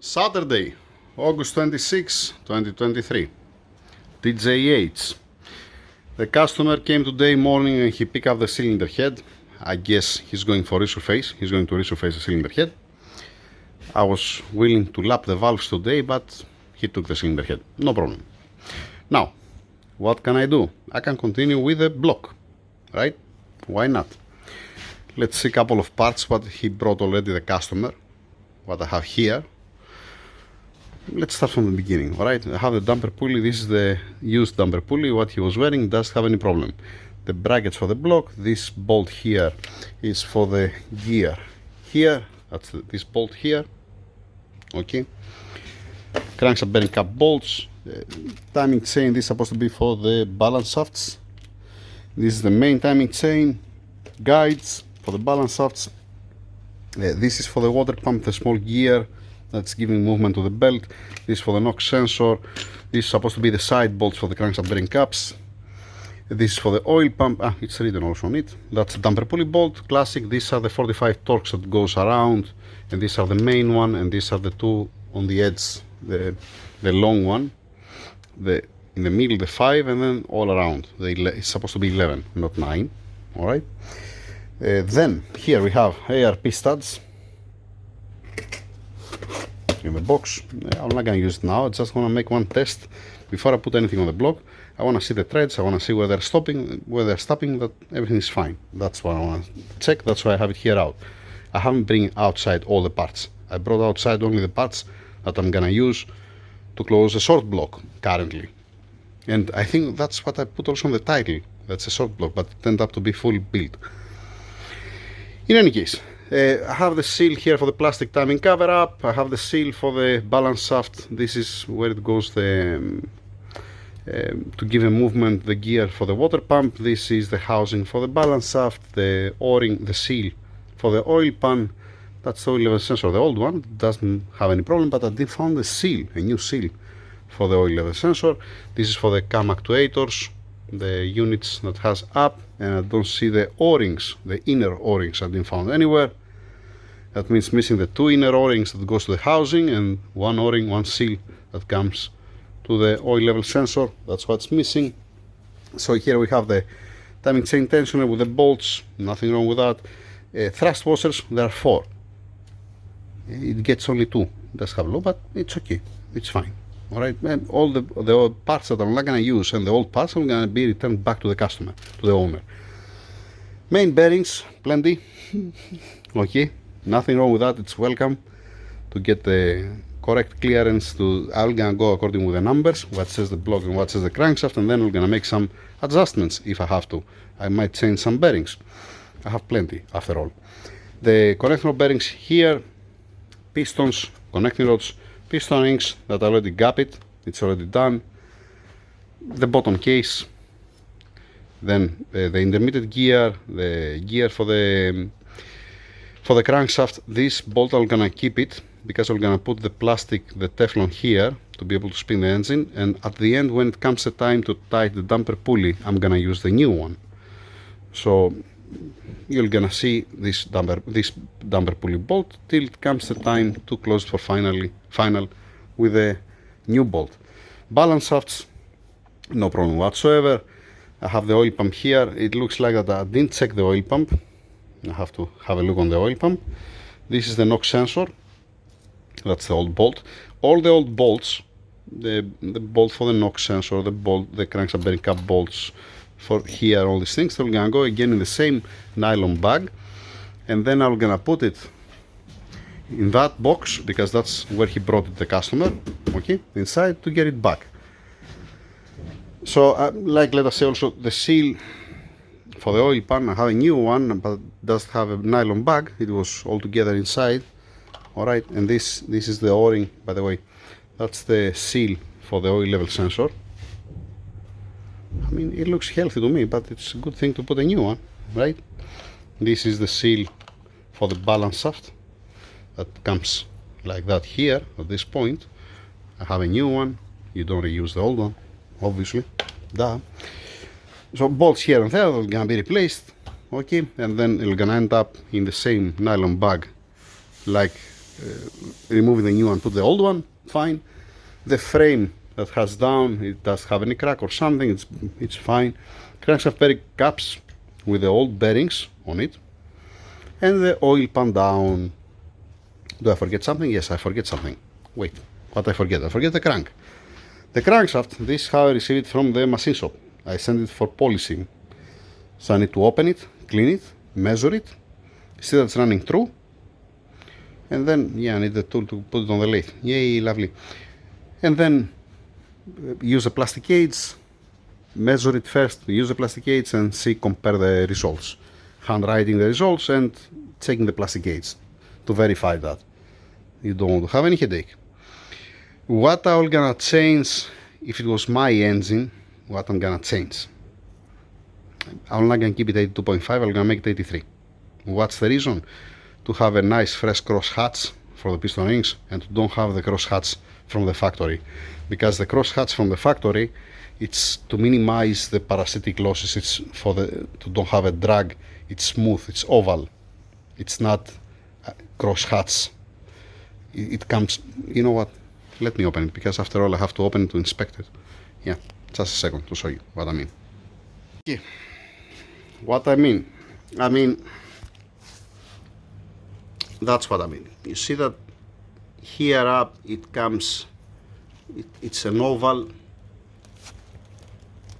Saturday, August 26, 2023. DJH. The customer came today morning and he picked up the cylinder head. I guess he's going for resurface. He's going to resurface the cylinder head. I was willing to lap the valves today, but he took the cylinder head. No problem. Now, what can I do? I can continue with the block, right? Why not? Let's see a couple of parts what he brought already, the customer, what I have here. Let's start from the beginning, alright? I have the damper pulley. This is the used damper pulley. What he was wearing doesn't have any problem. The brackets for the block, this bolt here is for the gear. Here, that's this bolt here, okay? Crankshaft bearing cap bolts. Timing chain, this is supposed to be for the balance shafts. This is the main timing chain. Guides for the balance shafts. This is for the water pump, the small gear that's giving movement to the belt. This is for the knock sensor. This is supposed to be the side bolts for the crankshaft bearing caps. This is for the oil pump. It's written also on it. That's a damper pulley bolt, classic. These are the 45 torques that goes around, and these are the main one, and these are the two on the edge, the long one. In the middle, the 5, and then all around. It's supposed to be 11, not 9. All right. Then here we have ARP studs in the box. I'm not gonna use it now. I just want to make one test before I put anything on the block. I want to see the threads. I want to see where they're stopping, that everything is fine. That's what I want to check. That's why I have it here out. I haven't bring outside all the parts. I brought outside only the parts that I'm gonna use to close a short block currently. And I think that's what I put also on the title. That's a short block, but it turned up to be fully built. In any case, I have the seal here for the plastic timing cover up. I have the seal for the balance shaft. This is where it goes to give a movement, the gear for the water pump. This is the housing for the balance shaft, the o-ring, the seal for the oil pan. That's the oil level sensor, the old one. Doesn't have any problem, but I did found the seal, a new seal for the oil level sensor. This is for the cam actuators, the units that has up, and I don't see the o-rings, the inner o-rings. I didn't found anywhere. That means missing the two inner o-rings that goes to the housing, and one o-ring, one seal that comes to the oil level sensor. That's what's missing. So here we have the timing chain tensioner with the bolts. Nothing wrong with that. Thrust washers, there are 4. It gets only 2. It does have low, but it's okay. It's fine. Alright, and all the parts that I'm not gonna use, and the old parts are gonna be returned back to the customer, to the owner. Main bearings, plenty. Okay, nothing wrong with that. It's welcome to get the correct clearance. I'm gonna go according with the numbers, what says the block and what says the crankshaft, and then we're gonna make some adjustments if I have to. I might change some bearings. I have plenty after all. The connecting rod bearings here, pistons, connecting rods, piston rings that I already got it. It's already done. The bottom case, then the intermediate gear, the gear for the crankshaft. This bolt I'm gonna keep it because I'm gonna put the plastic, the Teflon here to be able to spin the engine, and at the end when it comes the time to tie the damper pulley, I'm gonna use the new one. So you're gonna see this damper pulley bolt till it comes the time to close for final with the new bolt. Balance shafts, no problem whatsoever. I have the oil pump here. It looks like that I didn't check the oil pump. I have to have a look on the oil pump. This is the knock sensor. That's the old bolt. All the old bolts, the bolt for the knock sensor, the crankshaft bearing cap bolts for here, all these things, they're gonna go again in the same nylon bag, and then I'm gonna put it in that box because that's where he brought it, the customer, okay, inside to get it back. So like let us say also the seal for the oil pan, I have a new one, but it does have a nylon bag. It was all together inside. Alright, and this is the o-ring, by the way. That's the seal for the oil level sensor. I mean, it looks healthy to me, but it's a good thing to put a new one, right? This is the seal for the balance shaft that comes like that here at this point. I have a new one. You don't reuse the old one, obviously. Duh. So bolts here and there are gonna be replaced, okay, and then it's gonna end up in the same nylon bag like removing the new one, put the old one, fine. The frame that has down, it does have any crack or something, it's fine. Crankshaft bearing caps with the old bearings on it, and the oil pan down. Do I forget something? Yes, I forget something. Wait, what I forget? I forget the crank. The crankshaft, this is how I received it from the machine shop. I sent it for polishing. So I need to open it, clean it, measure it, see that it's running true, and then, yeah, I need the tool to put it on the lathe. Yay, lovely. And then use a plastic gauge, measure it first, use the plastic gauge and see, compare the results. Handwriting the results and checking the plastic gauge to verify that you don't want to have any headache. What I'm gonna change, if it was my engine, what I'm gonna change? I'm not gonna keep it 82.5, I'm gonna make it 83. What's the reason? To have a nice fresh cross hatch for the piston rings and to don't have the cross hatch from the factory, because the cross hatch from the factory, it's to minimize the parasitic losses, it's for the to don't have a drag, it's smooth, it's oval, it's not cross hatch. It comes, you know what, let me open it, because after all I have to open it to inspect it. Yeah, just a second to show you what I mean. Okay. What I mean, that's what I mean. You see that here up it comes, it's an oval,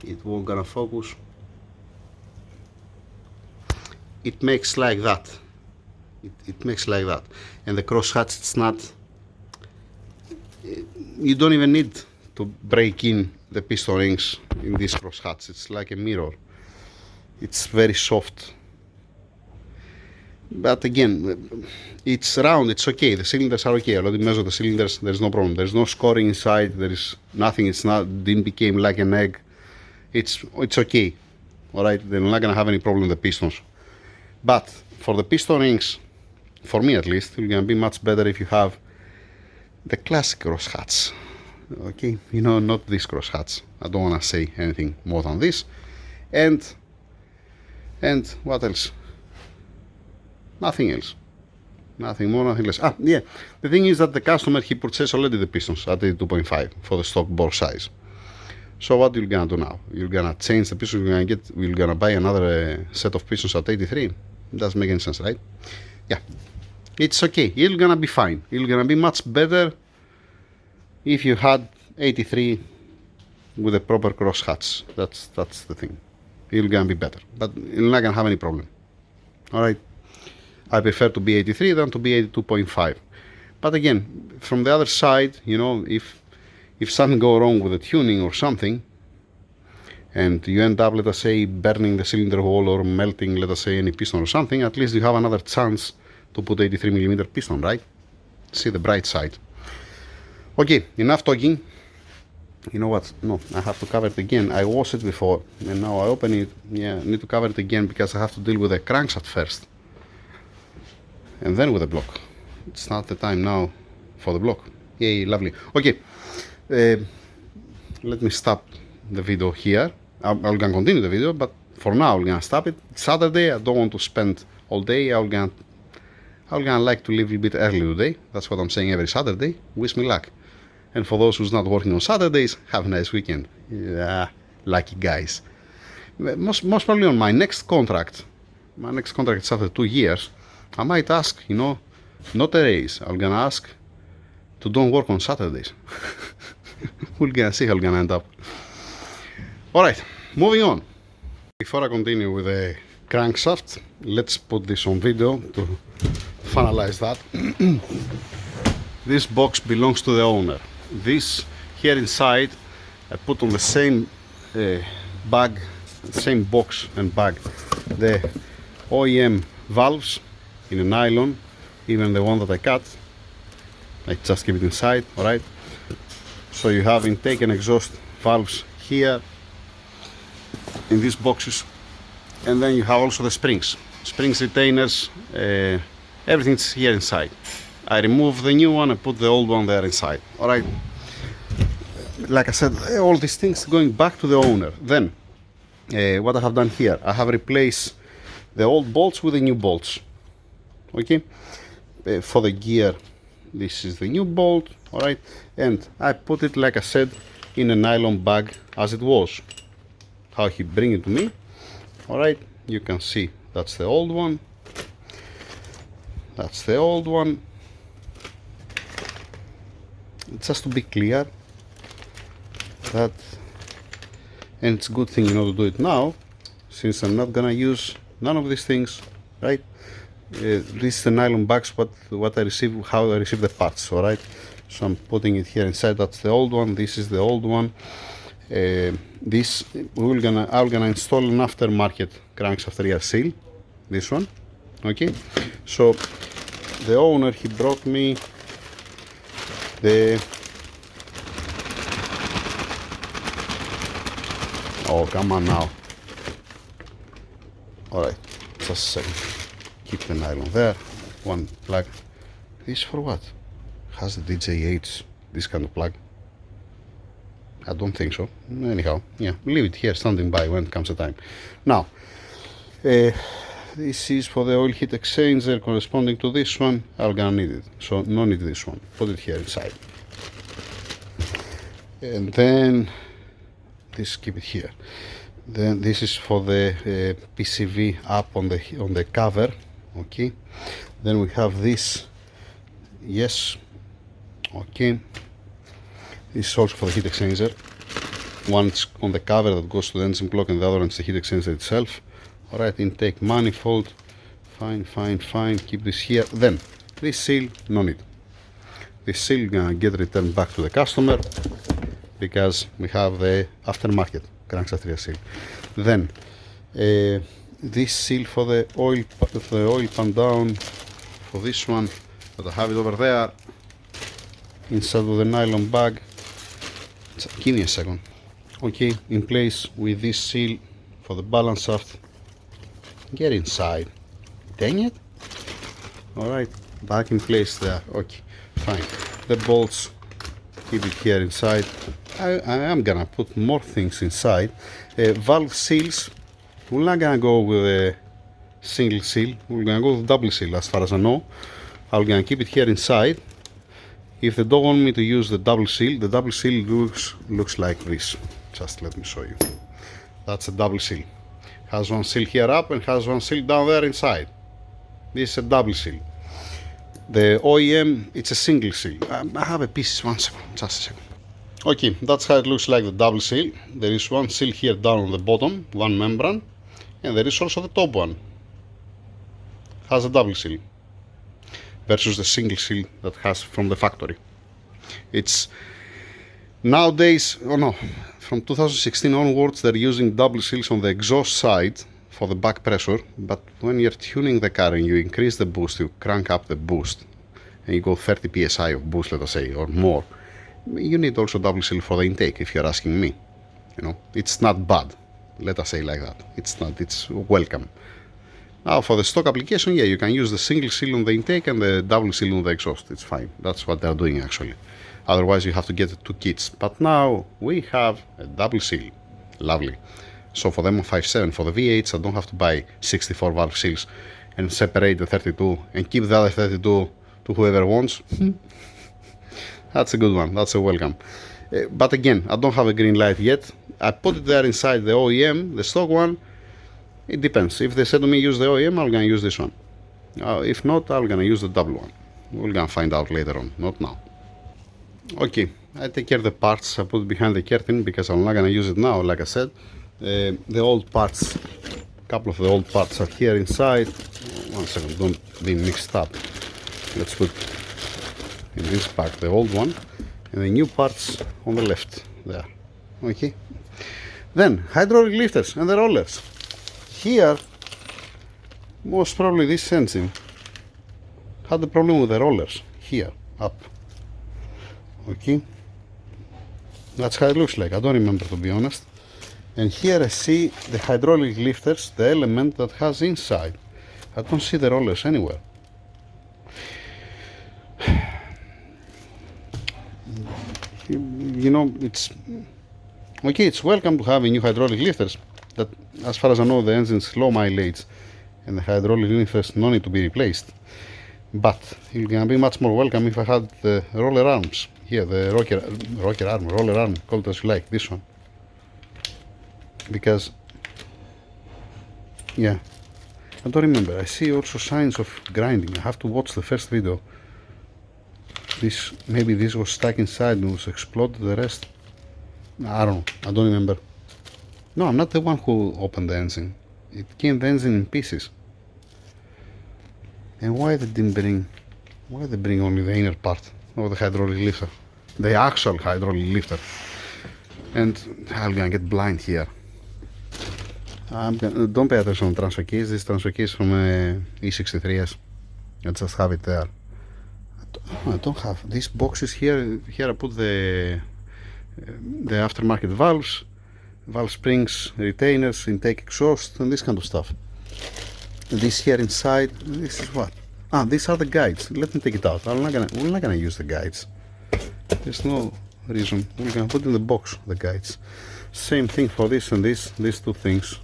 it won't gonna focus, it makes like that, it makes like that, and the cross hatch, it's not, you don't even need to break in the piston rings in this cross hatch, it's like a mirror, it's very soft. But again, it's round, it's okay, the cylinders are okay, I already measured the cylinders, there's no problem, there's no scoring inside, there is nothing, it's not, didn't become like an egg, it's okay, alright, they're not gonna have any problem with the pistons. But for the piston rings, for me at least, it's gonna be much better if you have the classic cross hatch, okay, you know, not this cross hatch, I don't wanna say anything more than this, and what else? Nothing else. Nothing more, nothing less. Ah, yeah. The thing is that the customer, he purchased already the pistons at 82.5 for the stock bore size. So what you're gonna do now? You're gonna change the pistons. You're gonna buy another set of pistons at 83. It doesn't make any sense, right? Yeah. It's okay. You're gonna be fine. You're gonna be much better if you had 83 with a proper cross hatch. That's the thing. You're gonna be better, but you're not gonna have any problem. All right. I prefer to be 83 than to be 82.5. But again, from the other side, you know, if something go wrong with the tuning or something, and you end up, let us say, burning the cylinder wall or melting, let us say, any piston or something, at least you have another chance to put 83mm piston, right? See the bright side. Okay, enough talking. You know what? No, I have to cover it again. I washed it before, and now I open it. Yeah, I need to cover it again because I have to deal with the crankshaft first. And then with the block. It's not the time now for the block. Yay, lovely. Okay, let me stop the video here. I'm gonna continue the video, but for now I'm gonna stop it. It's Saturday, I don't want to spend all day. I'm gonna like to leave a bit early today. That's what I'm saying every Saturday. Wish me luck. And for those who's not working on Saturdays, have a nice weekend. Yeah, lucky guys. Most probably on my next contract is after 2 years. I might ask, you know, not a raise. I'm gonna ask to don't work on Saturdays. We're gonna see how it's gonna end up. Alright, moving on. Before I continue with the crankshaft, let's put this on video to finalize that. This box belongs to the owner. This here inside, I put on the same bag, same box and bag, the OEM valves in a nylon, even the one that I cut. I just keep it inside, alright? So you have intake and exhaust valves here in these boxes, and then you have also the springs retainers, everything's here inside. I remove the new one and put the old one there inside, alright? Like I said, all these things going back to the owner. Then what I have done here, I have replaced the old bolts with the new bolts. Okay, for the gear This is the new bolt, alright, and I put it, like I said, in a nylon bag as it was. How he bring it to me, alright, you can see that's the old one, that's the old one. Just to be clear that, and it's a good thing, you know, to do it now, since I'm not gonna use none of these things, right? This is the nylon bags, what I receive, how I receive the parts, alright? So I'm putting it here inside. That's the old one, this is the old one. This I'm gonna install an aftermarket crankshaft rear seal, this one, okay? So the owner, he brought me the, oh come on now, alright, just a second, keep the nylon there, one plug. This for what? Has the DJH this kind of plug? I don't think so. Anyhow, yeah, leave it here standing by when it comes the time. Now, this is for the oil heat exchanger corresponding to this one. I'm gonna need it, so no need this one. Put it here inside. And then this, keep it here. Then this is for the PCV up on the cover, okay. Then we have this, yes, okay. This is also for the heat exchanger. One's on the cover that goes to the engine block, and the other one's the heat exchanger itself. Alright, intake manifold, fine, fine, fine, keep this here. Then, this seal, no need. This seal gonna get returned back to the customer because we have the aftermarket crankshaft rear seal. Then, this seal for the oil pan down, for this one, but I have it over there, inside of the nylon bag. Give me a second. Okay, in place with this seal for the balance shaft. Get inside. Dang it. Alright, back in place there. Okay, fine. The bolts, keep it here inside. I am gonna put more things inside. Valve seals, we're not gonna go with a single seal. We're gonna go with double seal as far as I know. I'm gonna keep it here inside. If they don't want me to use the double seal looks like this. Just let me show you. That's a double seal. Has one seal here up and has one seal down there inside. This is a double seal. The OEM, it's a single seal. I have a piece, one second, just a second. Okay, that's how it looks like, the double seal. There is one seal here down on the bottom, one membrane, and there is also the top one. Has a double seal versus the single seal that has from the factory. It's nowadays, oh no, from 2016 onwards they're using double seals on the exhaust side for the back pressure, but when you're tuning the car and you increase the boost, you crank up the boost and you go 30 psi of boost, let us say, or more, you need also double seal for the intake, if you're asking me. You know, it's not bad, let us say like that. It's not, it's welcome. Now for the stock application, yeah, you can use the single seal on the intake and the double seal on the exhaust. It's fine. That's what they're doing actually. Otherwise you have to get the two kits. But now we have a double seal. Lovely. So for the M57, for the V8s, I don't have to buy 64 valve seals and separate the 32 and keep the other 32 to whoever wants. That's a good one. That's a welcome. But again, I don't have a green light yet. I put it there inside the OEM, the stock one. It depends. If they said to me use the OEM, I'm gonna use this one. If not, I'm gonna use the double one. We're gonna find out later on, not now. Okay, I take care of the parts. I put it behind the curtain because I'm not gonna use it now, like I said. The old parts, a couple of the old parts are here inside. One second, don't be mixed up. Let's put in this part the old one and the new parts on the left there. Okay. Then hydraulic lifters and the rollers. Here, most probably this engine had the problem with the rollers here up. Okay, that's how it looks like. I don't remember, to be honest. And here I see the hydraulic lifters, the element that has inside. I don't see the rollers anywhere. You know, it's okay, it's welcome to having new hydraulic lifters. That, as far as I know, the engine's low mileage and the hydraulic lifters no need to be replaced. But it's gonna be much more welcome if I had the roller arms here, the roller arm, call it as you like, this one. Because, yeah, I don't remember. I see also signs of grinding. I have to watch the first video. Maybe this was stuck inside and was exploded. The rest, I don't know. I don't remember. No, I'm not the one who opened the engine. It came the engine in pieces. And why they didn't bring? Why they bring only the inner part of the hydraulic lifter, the actual hydraulic lifter? And I'm gonna get blind here. Don't pay attention on transfer keys. This transfer key is from E63s. I just have it there. I don't have these boxes here. Here I put the aftermarket valves, valve springs, retainers, intake exhaust, and this kind of stuff. This here inside, this is what? Ah, these are the guides. Let me take it out. We're not gonna use the guides. There's no reason. We're gonna put in the box the guides. Same thing for this and these two things.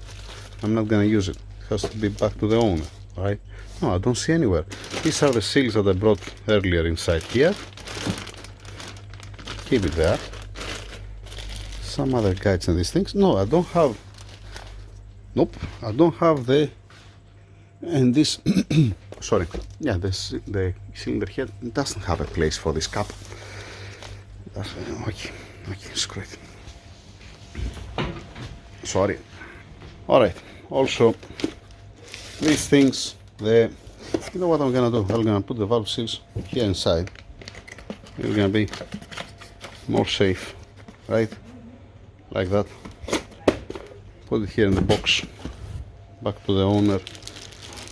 I'm not gonna use it. It has to be back to the owner, right? No, I don't see anywhere. These are the seals that I brought earlier inside here. Keep it there. Some other guides and these things. No, I don't have. Nope, I don't have the. And this. Sorry. Yeah, the cylinder head doesn't have a place for this cap. Okay, screw it. Sorry. Alright, also these things, you know what I'm gonna do? I'm gonna put the valve seals here inside. It's gonna be more safe, right? Like that. Put it here in the box, back to the owner.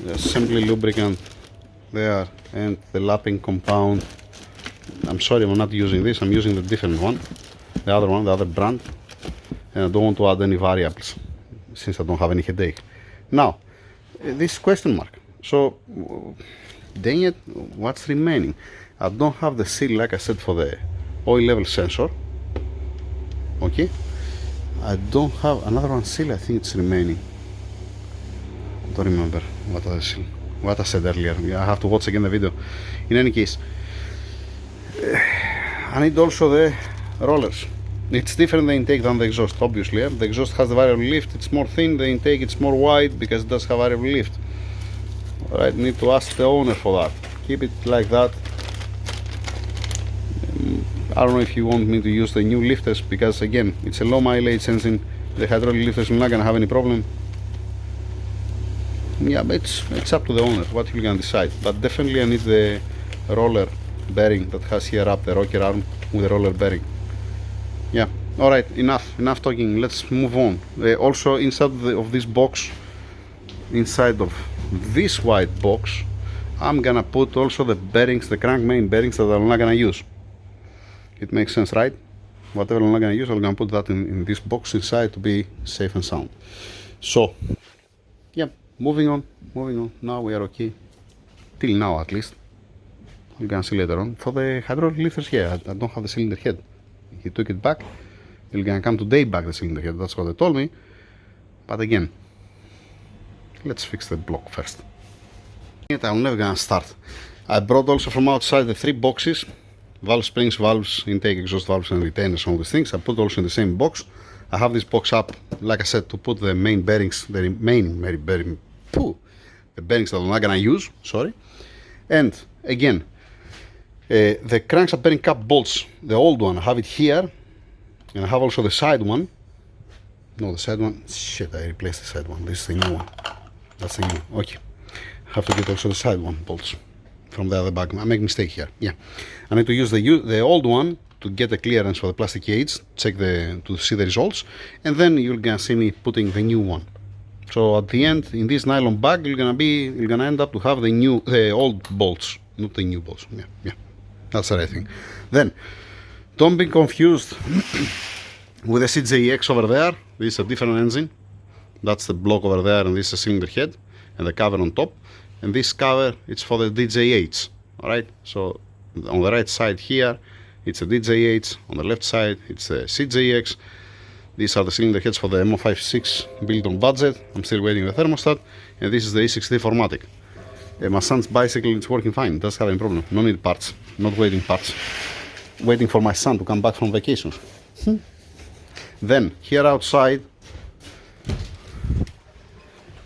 The assembly lubricant there and the lapping compound. I'm sorry I'm not using this, I'm using the different one, the other brand, and I don't want to add any variables since I don't have any headache. Now, this question mark. So, dang it, what's remaining? I don't have the seal, like I said, for the oil level sensor. Okay, I don't have another one seal. I think it's remaining. I don't remember what other seal, what I said earlier. I have to watch again the video. In any case, I need also the rollers. It's different the intake than the exhaust, obviously. The exhaust has the variable lift, it's more thin. The intake it's more wide because it does have variable lift. Alright, need to ask the owner for that. Keep it like that. I don't know if you want me to use the new lifters because again, it's a low mileage engine. The hydraulic lifters are not gonna have any problem. Yeah, but it's up to the owner what you're gonna decide. But definitely I need the roller bearing that has here up the rocker arm with the roller bearing. Yeah, alright, enough talking, let's move on. Also inside of this box, inside of this white box, I'm gonna put also the bearings, the crank main bearings that I'm not gonna use. It makes sense, right? Whatever I'm not gonna use, I'm gonna put that in this box inside to be safe and sound. So, yeah, moving on. Now we are okay. Till now at least. We're gonna see later on. For the hydraulic lifters here, I don't have the cylinder head. He took it back. He's gonna come today back the cylinder head. That's what they told me. But again, let's fix the block first. I'm never gonna start. I brought also from outside the 3 boxes: valve springs, valves, intake, exhaust valves, and retainers. All these things I put also in the same box. I have this box up, like I said, to put the main bearings, the bearings that I'm not gonna use. Sorry. And again, the crankshaft bearing cap bolts, the old one, I have it here, and I have also the side one. No, the side one, shit, I replaced the side one. This is the new one. That's the new one. Okay. I have to get also the side one bolts from the other bag. I make a mistake here. Yeah. I need to use the old one to get the clearance for the plastic cage, check to see the results, and then you're gonna see me putting the new one. So at the end, in this nylon bag, you're gonna end up to have the old bolts, not the new bolts. Yeah. That's the right thing. Then, don't be confused with the DJH over there. This is a different engine. That's the block over there, and this is a cylinder head, and the cover on top. And this cover, it's for the DJH. Alright? So, on the right side here, it's a DJH. On the left side, it's a CJX. These are the cylinder heads for the MO56 built on budget. I'm still waiting the thermostat. And this is the E63 4MATIC. My son's bicycle is working fine, doesn't have any problem. No need parts, not waiting parts. Waiting for my son to come back from vacation. Then, here outside,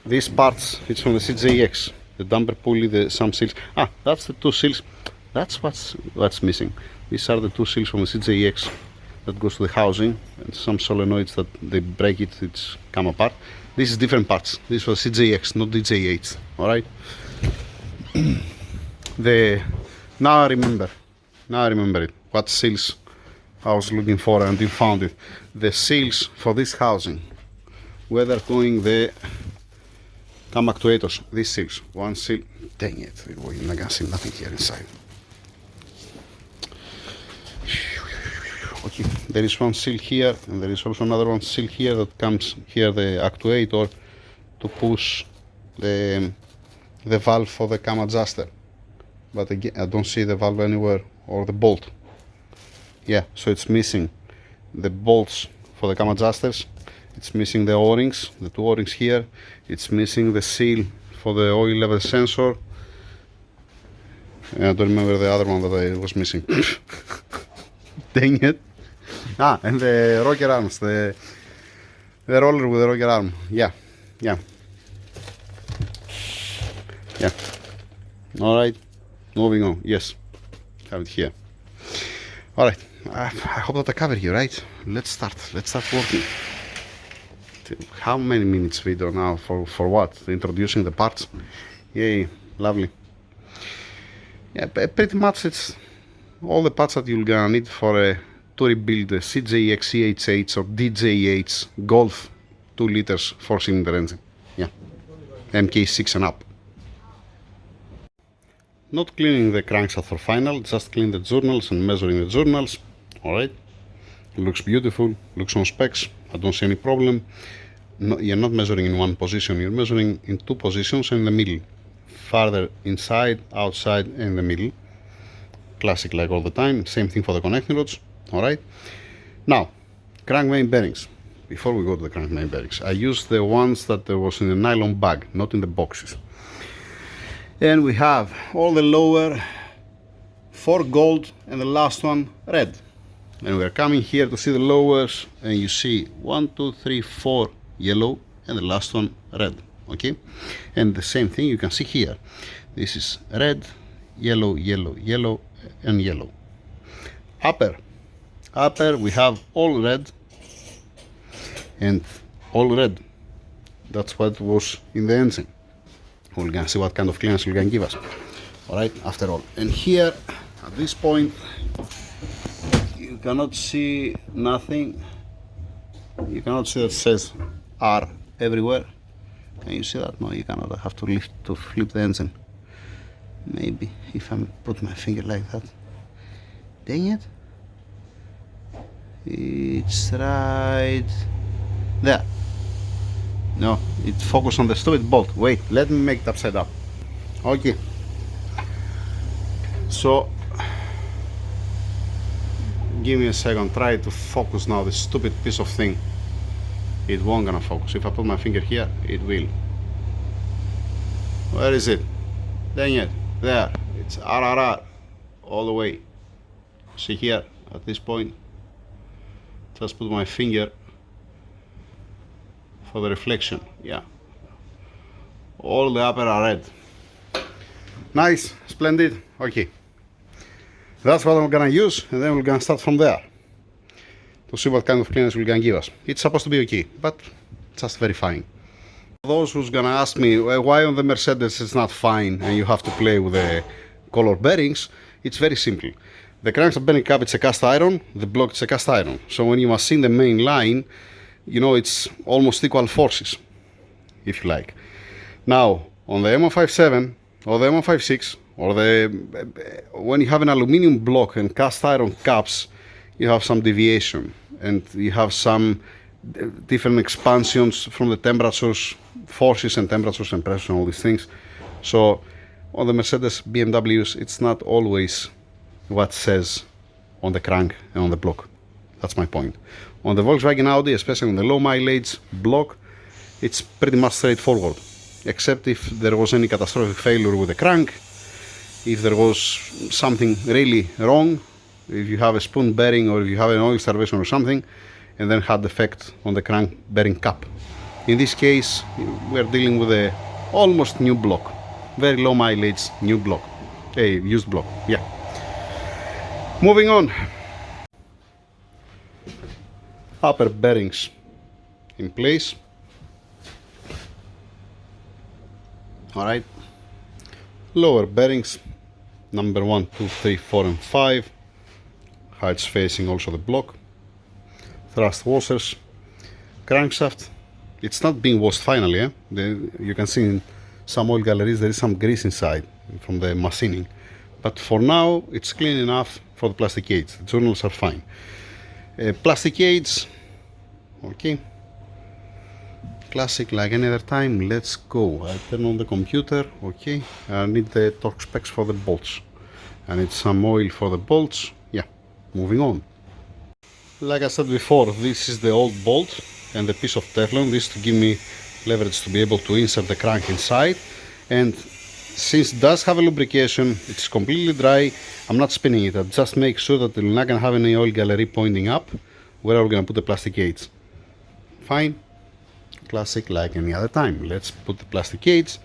these parts, it's from the CJX. The damper pulley, some seals. Ah, that's the two seals. That's what's missing. These are the two seals from the CJX that goes to the housing, and some solenoids that they break it, it's come apart. This is different parts. This was CJX, not DJH. All right. Now I remember it. What seals I was looking for until found it. The seals for this housing, where they're going the cam actuators. These seals. One seal. Dang it! You're not gonna see nothing here inside. Okay, there is one seal here, and there is also another one seal here that comes here, the actuator to push the valve for the cam adjuster. But again, I don't see the valve anywhere, or the bolt. Yeah, so it's missing the bolts for the cam adjusters. It's missing the O-rings, the two O-rings here. It's missing the seal for the oil level sensor. I don't remember the other one that I was missing. Dang it. Ah, and the rocker arms, the roller with the rocker arm. Yeah. Alright, moving on. Yes, have it here. Alright, I hope that I covered you, right? Let's start working. How many minutes video now for what? Introducing the parts? Yay, lovely. Yeah, pretty much it's all the parts that you're gonna need for to rebuild the CJX, CHH or DJH Golf 2 liters 4-cylinder engine. Yeah, MK6 and up. Not cleaning the crankshaft for final, just clean the journals and measuring the journals. Alright, looks beautiful, looks on specs, I don't see any problem. No, you're not measuring in one position, you're measuring in two positions in the middle. Farther inside, outside, and in the middle. Classic like all the time, same thing for the connecting rods. Alright, now crank main bearings. Before we go to the crank main bearings, I used the ones that there was in the nylon bag, not in the boxes. And we have all the lower 4 gold and the last one red. And we are coming here to see the lowers, and you see 1, 2, 3, 4 yellow and the last one red. Okay, and the same thing you can see here. This is red, yellow, yellow, yellow, and yellow. Upper we have all red and all red. That's what was in the engine. We're gonna see what kind of clearance we can give us. Alright, after all. And here at this point you cannot see nothing. You cannot see that it says R everywhere. Can you see that? No, you cannot. I have to flip the engine. Maybe if I put my finger like that. Dang it. It's right there. No, it focused on the stupid bolt. Wait, let me make it upside down. Okay. So, give me a second. Try to focus now, this stupid piece of thing. It won't gonna focus. If I put my finger here, it will. Where is it? Dang it. There. It's RRR. All the way. See here, at this point. Just put my finger for the reflection. Yeah. All the upper are red. Nice. Splendid. Okay. That's what I'm gonna use, and then we're gonna start from there to see what kind of clearance we're gonna give us. It's supposed to be okay, but just verifying. Those who's gonna ask me why on the Mercedes it's not fine and you have to play with the color bearings, it's very simple. The crankshaft bearing cap, it's a cast iron, the block is a cast iron. So when you machine the main line, you know, it's almost equal forces, if you like. Now, on the M157 or the M156, or when you have an aluminium block and cast iron caps, you have some deviation and you have some different expansions from the temperatures, forces and temperatures and pressure and all these things. So on the Mercedes, BMWs, it's not always what says on the crank and on the block. That's my point. On the Volkswagen Audi, especially on the low mileage block, it's pretty much straightforward. except if there was any catastrophic failure with the crank, if there was something really wrong, if you have a spoon bearing or if you have an oil starvation or something, and then had defect on the crank bearing cap. In this case, we are dealing with a almost new block, very low mileage new block, a used block. Yeah. Moving on. Upper bearings in place. Alright. Lower bearings, number 1, 2, 3, 4 and 5. How it's facing also the block. Thrust washers. Crankshaft. It's not being washed finally. You can see in some oil galleries there is some grease inside from the machining. But for now it's clean enough for the plastic aids. The journals are fine. Plastic aids. Okay. Classic like any other time. Let's go. I turn on the computer. Okay. I need the torque specs for the bolts. I need some oil for the bolts. Yeah. Moving on. Like I said before, this is the old bolt and the piece of Teflon. This to give me leverage to be able to insert the crank inside. And since it does have a lubrication, it's completely dry. I'm not spinning it. I just make sure that we're not gonna have any oil gallery pointing up where we're gonna put the plastic aids. Fine. Classic like any other time. Let's put the plastic aids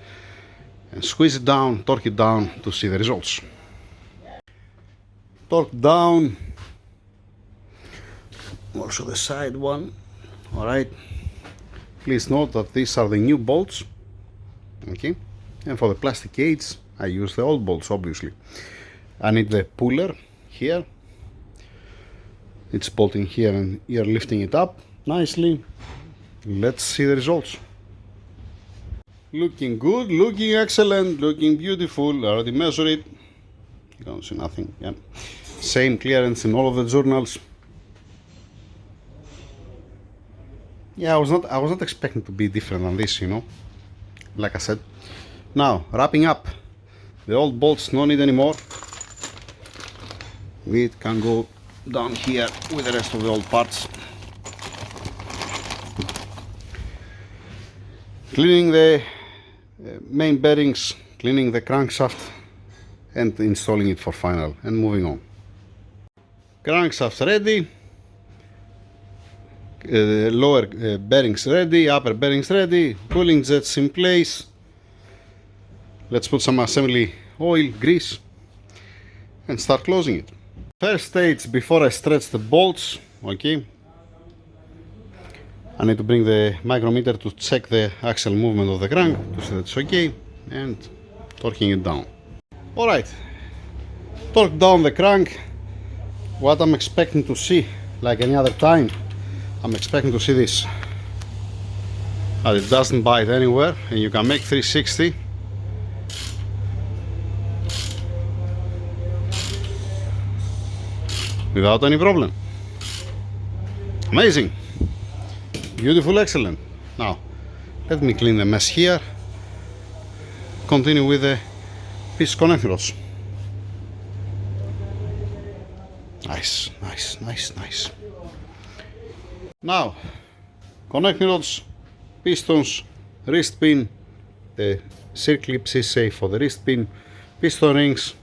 and squeeze it down, torque it down to see the results. Torque down. Also the side one. Alright. Please note that these are the new bolts. Okay. And for the plastic aids, I use the old bolts, obviously. I need the puller here. It's bolting here and you're lifting it up nicely. Let's see the results. Looking good, looking excellent, looking beautiful. I already measured it. You don't see nothing. Yeah. Same clearance in all of the journals. Yeah, I was not expecting to be different than this, you know. Like I said. Now, wrapping up. The old bolts no need anymore. We can go down here with the rest of the old parts. Cleaning the main bearings, cleaning the crankshaft and installing it for final and moving on. Crankshaft ready, lower bearings ready, upper bearings ready, cooling jets in place. Let's put some assembly oil, grease and start closing it. First stage, before I stretch the bolts, okay, I need to bring the micrometer to check the axle movement of the crank to see that it's okay and torquing it down. Alright, torque down the crank. What I'm expecting to see, like any other time, I'm expecting to see this. That it doesn't bite anywhere and you can make 360. Without any problem. Amazing. Beautiful, excellent. Now, let me clean the mess here. Continue with the piece connecting rods. Nice, nice, nice, nice. Now, connecting rods, pistons, wrist pin, the C-clips is safe for the wrist pin, piston rings.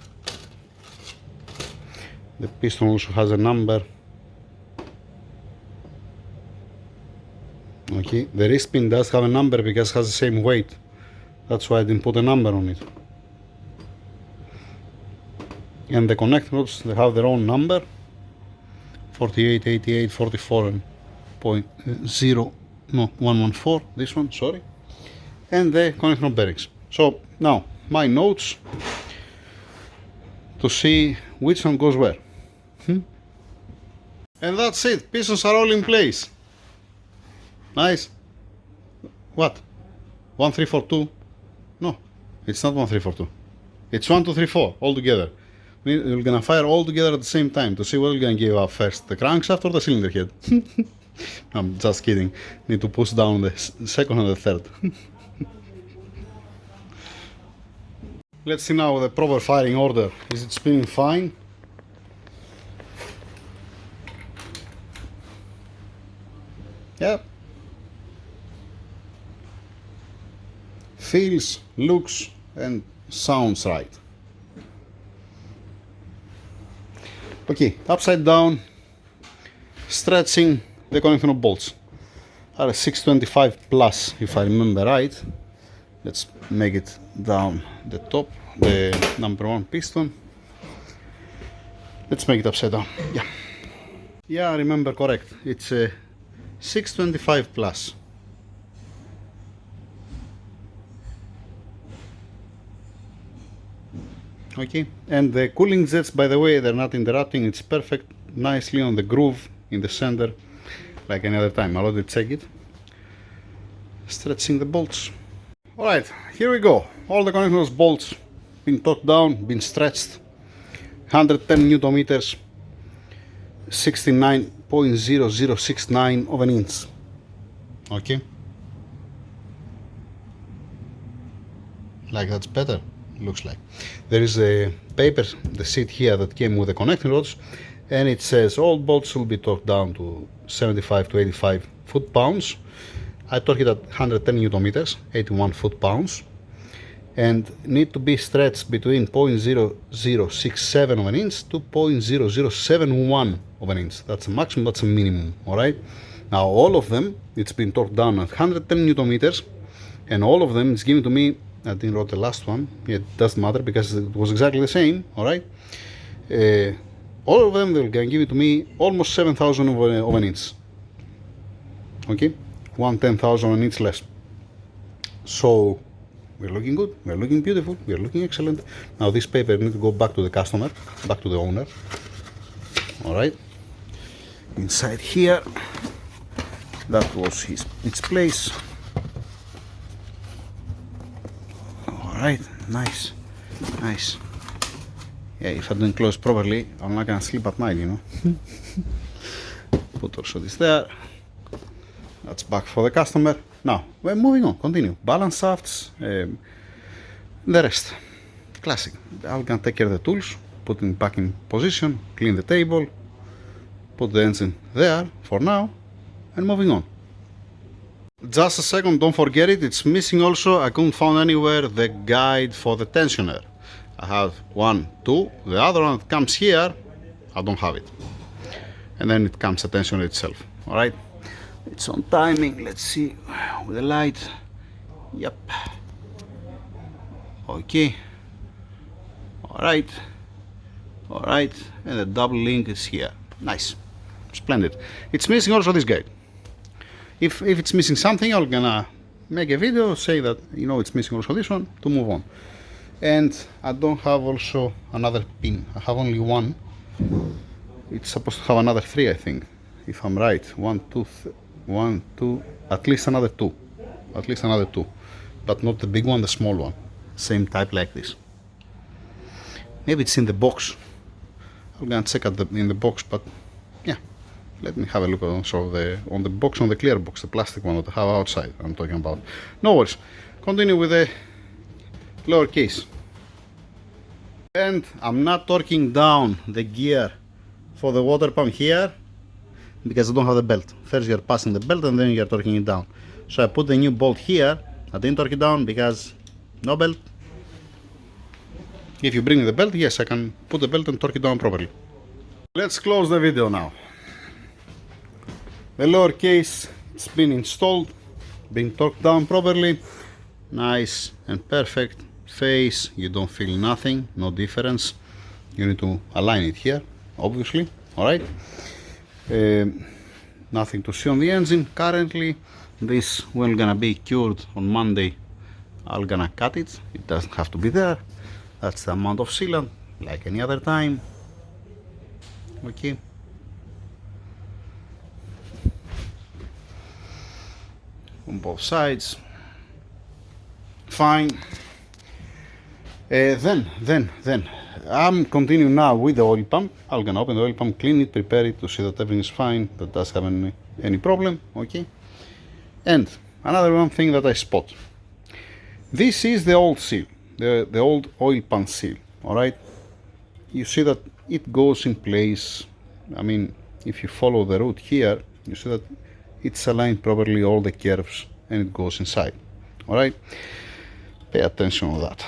The piston also has a number. Okay, the wrist pin does have a number because it has the same weight. That's why I didn't put a number on it. And the connecting rods, they have their own number. 48, 88, 44 and 114, this one, sorry. And the connecting rod bearings. So now, my notes to see which one goes where. And that's it, pistons are all in place. Nice. What? 1, 3, 4, 2? No, it's not 1, 3, 4, 2. It's 1, 2, 3, 4 all together. We're gonna fire all together at the same time to see what we're gonna give up first, the crankshaft or the cylinder head. I'm just kidding. Need to push down the second and the third. Let's see now the proper firing order. Is it spinning fine? Yeah. feels, looks and sounds right. Okay, upside down, stretching the connection of bolts. Are 625 plus, if I remember right. Let's make it down the top, the number 1 piston. Let's make it upside down. Yeah, I remember correct. It's a 625 plus. Okay, and the cooling jets, by the way, they're not interrupting. It's perfect, nicely on the groove in the center, like any other time. I'll already check it. Stretching the bolts. Alright, here we go. All the connectors bolts been torqued down, been stretched. 110 Newton meters, 69.0069 of an inch. Okay, like that's better. Looks like there is a paper, the sheet here that came with the connecting rods, and it says all bolts will be torqued down to 75 to 85 foot-pounds. I torqued it at 110 Newton meters, 81 foot-pounds, and need to be stretched between 0.0067 of an inch to 0.0071 of an inch. That's a maximum, that's a minimum. Alright, now all of them, it's been torqued down at 110 Newton meters, and all of them is given to me. I didn't write the last one. It doesn't matter because it was exactly the same. Alright, all of them will give it to me almost 7,000 of an inch. Okay, 1/10,000 an inch less. So we're looking good, we're looking beautiful, we're looking excellent. Now this paper needs to go back to the customer, back to the owner. Alright, inside here, that was its place. Alright, nice. Yeah, if I don't close properly, I'm not gonna sleep at night, you know. Put also this there. That's back for the customer. Now, we're moving on, continue. Balance shafts, the rest. Classic. I'm gonna take care of the tools, put them back in position, clean the table, put the engine there for now, and moving on. Just a second, don't forget it, it's missing also. I couldn't find anywhere the guide for the tensioner. I have 1, 2, the other one that comes here, I don't have it. And then it comes the tensioner itself, alright? It's on timing, let's see, with the light, yep. Okay, alright, and the double link is here, nice, splendid. It's missing also this guide. If it's missing something, I'm gonna make a video, say that, you know, it's missing also this one, to move on. And I don't have also another pin, I have only one. It's supposed to have another 3, I think, if I'm right. 1, 2, at least another 2. But not the big one, the small one. Same type like this. Maybe it's in the box. I'm gonna check in the box, but yeah. Let me have a look also on the box, on the clear box, the plastic one that I have outside I'm talking about. No worries. Continue with the lower case. And I'm not torquing down the gear for the water pump here because I don't have the belt. First you're passing the belt and then you're torquing it down. So I put the new bolt here. I didn't torque it down because no belt. If you bring the belt, yes, I can put the belt and torque it down properly. Let's close the video now. The lower case, it's been installed, been torqued down properly, nice and perfect. Face, you don't feel nothing, no difference. You need to align it here, obviously, alright. Nothing to see on the engine currently. This will gonna be cured on Monday. I'm gonna cut it, it doesn't have to be there. That's the amount of sealant, like any other time. Okay. On both sides, fine. Then I'm continuing now with the oil pump. I'm gonna open the oil pump, clean it, prepare it to see that everything is fine, that doesn't have any problem. Okay. And another one thing that I spot. This is the old seal, the old oil pump seal. All right. You see that it goes in place. I mean, if you follow the route here, you see that it's aligned properly, all the curves, and it goes inside. All right. Pay attention to that.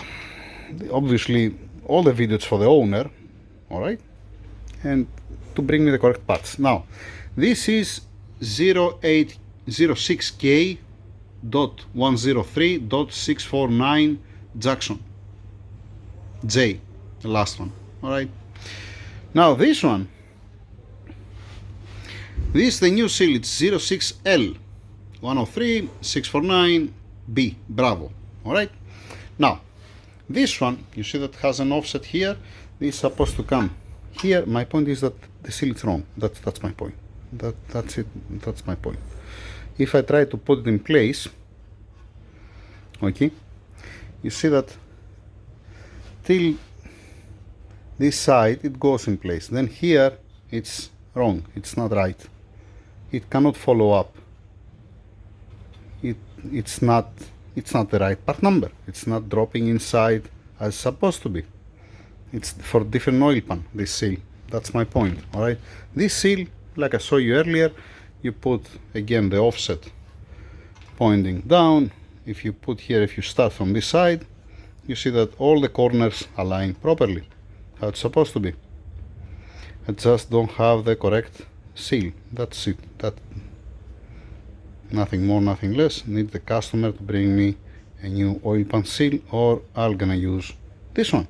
Obviously, all the videos for the owner, all right, and to bring me the correct parts. Now, this is 0806K.103.649 Jackson J, the last one, all right. Now this one, this is the new seal. It's 06L 103.649B, Bravo, all right. Now this one, you see that has an offset here. This is supposed to come here. My point is that the seal is wrong. That's my point. That's it. That's my point. If I try to put it in place, okay, you see that till this side it goes in place. Then here it's wrong. It's not right. It cannot follow up. It's not the right part number. It's not dropping inside as supposed to be. It's for different oil pan, this seal. That's my point, all right. This seal, like I showed you earlier, you put again the offset pointing down. If you put here, if you start from this side, you see that all the corners align properly how it's supposed to be. I just don't have the correct seal. That's it. That, nothing more, nothing less. Need the customer to bring me a new oil pan seal, or I'm gonna use this one.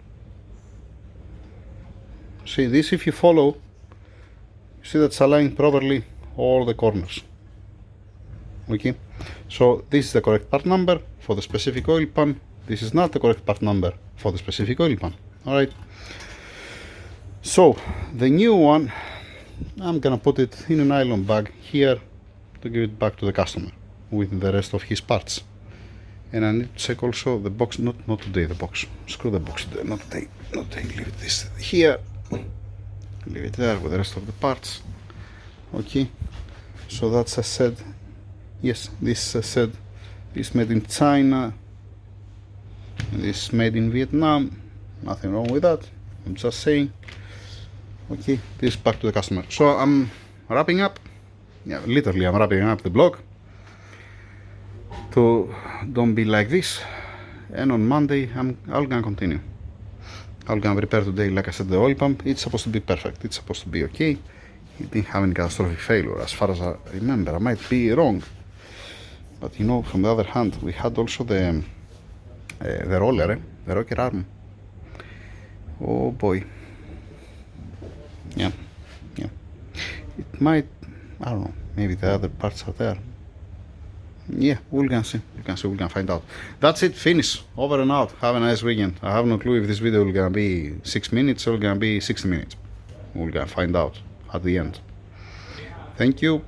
See this, if you follow, you see that's aligned properly all the corners. Okay, so this is the correct part number for the specific oil pan. This is not the correct part number for the specific oil pan. All right, so the new one, I'm gonna put it in a nylon bag here to give it back to the customer with the rest of his parts. And I need to check also the box. Not today, the box. Screw the box today. Not today. Leave it this here. Leave it there with the rest of the parts. Okay, so that's, I said, yes, this I said is made in China, and this is made in Vietnam. Nothing wrong with that. I'm just saying. Okay, this back to the customer. So I'm wrapping up. Yeah, literally I'm wrapping up the blog to don't be like this. And on Monday I'm gonna continue. I'm gonna repair today, like I said, the oil pump. It's supposed to be perfect. It's supposed to be okay. It didn't have any catastrophic failure as far as I remember. I might be wrong, but you know, from the other hand, we had also the roller, the rocker arm. Oh boy. Yeah. It might, I don't know, maybe the other parts are there. Yeah, we're gonna see. We're gonna find out. That's it, finish. Over and out. Have a nice weekend. I have no clue if this video is gonna be 6 minutes or gonna be 60 minutes. We're gonna find out at the end. Thank you.